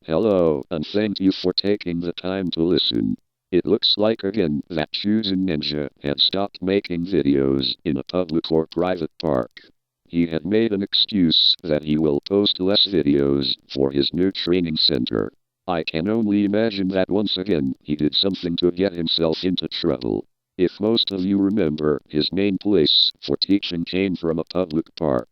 Hello, and thank you for taking the time to listen. It looks like again that Chosen Ninja had stopped making videos in a public or private park. He had made an excuse that he will post less videos for his new training center. I can only imagine that once again he did something to get himself into trouble. If most of you remember, his main place for teaching came from a public park.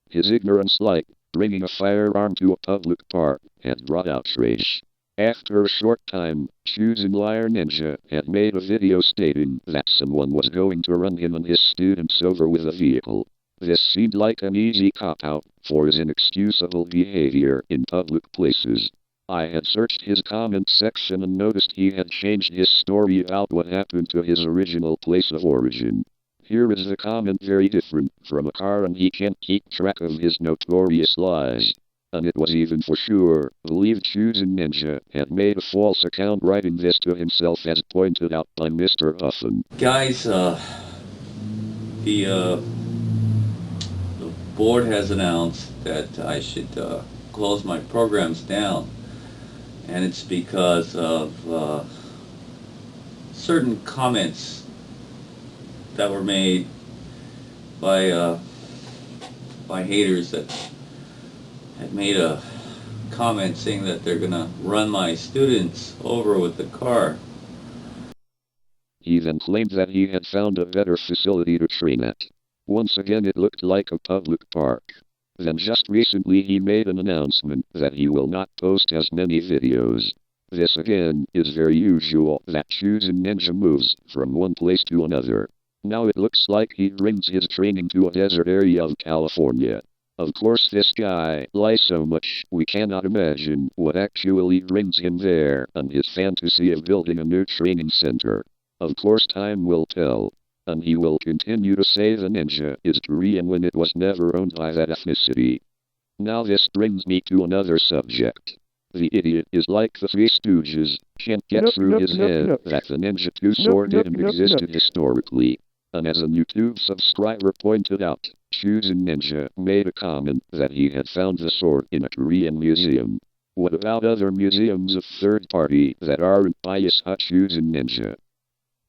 His ignorance, like bringing a firearm to a public park, had brought outrage. After a short time, Chosen Liar Ninja had made a video stating that someone was going to run him and his students over with a vehicle. This seemed like an easy cop-out for his inexcusable behavior in public places. I had searched his comment section and noticed he had changed his story about what happened to his original place of origin. Here is the comment very different from a car, and he can't keep track of his notorious lies. And it was even for sure believed Chosen Ninja had made a false account, writing this to himself as pointed out by Mr. Huffin. Guys, the board has announced that I should close my programs down, and it's because of certain comments that were made by haters that had made a comment saying that they're gonna run my students over with the car. He then claimed that he had found a better facility to train at. Once again it looked like a public park. Then just recently he made an announcement that he will not post as many videos. This again is very usual that Chosen Ninja moves from one place to another. Now it looks like he brings his training to a desert area of California. Of course this guy lies so much we cannot imagine what actually brings him there and his fantasy of building a new training center. Of course time will tell. And he will continue to say the ninja is Korean when it was never owned by that ethnicity. Now this brings me to another subject. The idiot is like the Three Stooges, can't get through his head that the Ninja 2 sword didn't exist historically. And as a YouTube subscriber pointed out, Chosen Ninja made a comment that he had found the sword in a Korean museum. What about other museums of third party that aren't biased at Chosen Ninja?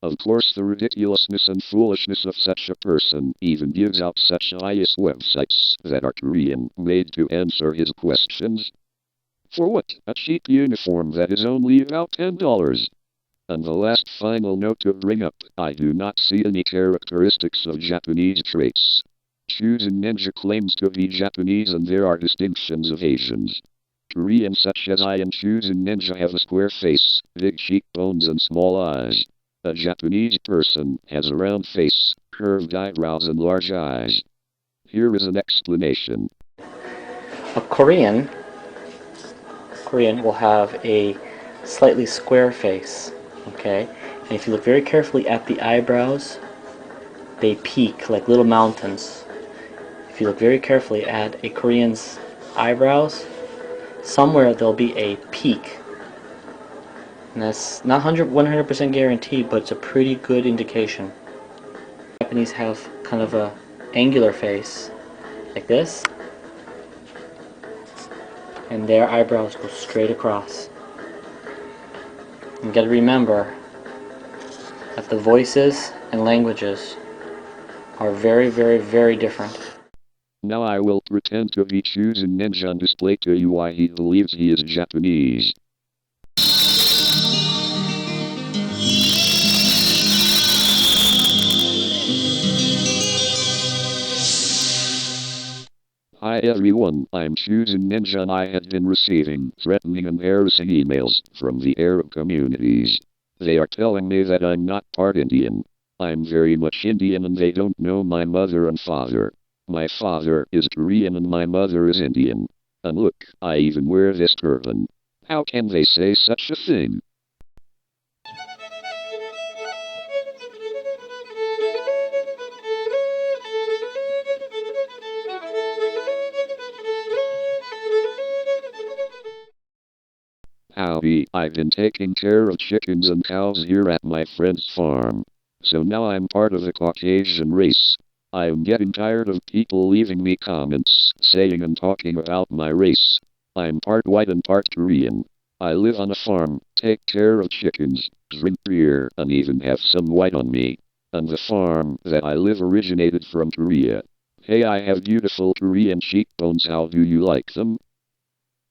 Of course the ridiculousness and foolishness of such a person even gives out such biased websites that are Korean made to answer his questions. For what? A cheap uniform that is only about $10. And the last final note to bring up, I do not see any characteristics of Japanese traits. Chosen Ninja claims to be Japanese and there are distinctions of Asians. Koreans such as I and Chosen Ninja have a square face, big cheekbones and small eyes. A Japanese person has a round face, curved eyebrows and large eyes. Here is an explanation. A Korean will have a slightly square face, okay? And if you look very carefully at the eyebrows, they peak like little mountains. If you look very carefully at a Korean's eyebrows, somewhere there'll be a peak. And that's not 100% guaranteed, but it's a pretty good indication. Japanese have kind of a angular face, like this, and their eyebrows go straight across. You gotta remember that the voices and languages are very, very, very different. Now I will pretend to be Chosen Ninja and display to you why he believes he is Japanese. Hi everyone, I'm Chosen Ninja and I had been receiving threatening and harassing emails from the Arab communities. They are telling me that I'm not part Indian. I'm very much Indian and they don't know my mother and father. My father is Korean and my mother is Indian. And look, I even wear this turban. How can they say such a thing? Howdy, I've been taking care of chickens and cows here at my friend's farm. So now I'm part of the Caucasian race. I'm getting tired of people leaving me comments, saying and talking about my race. I'm part white and part Korean. I live on a farm, take care of chickens, drink beer, and even have some white on me. And the farm that I live originated from Korea. Hey, I have beautiful Korean cheekbones. How do you like them?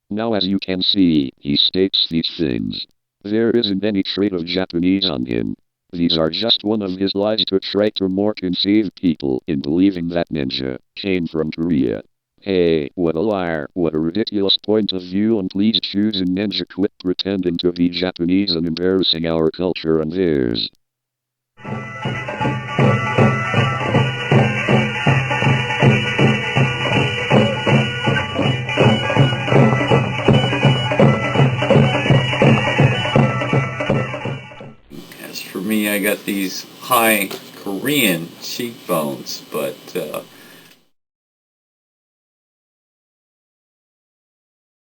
Now, as you can see, he states these things. There isn't any trait of Japanese on him. These are just one of his lies to try to more conceive people in believing that ninja came from Korea. Hey, what a liar, what a ridiculous point of view, and please choose a ninja, quit pretending to be Japanese and embarrassing our culture and theirs. As for me, I got these high Korean cheekbones, but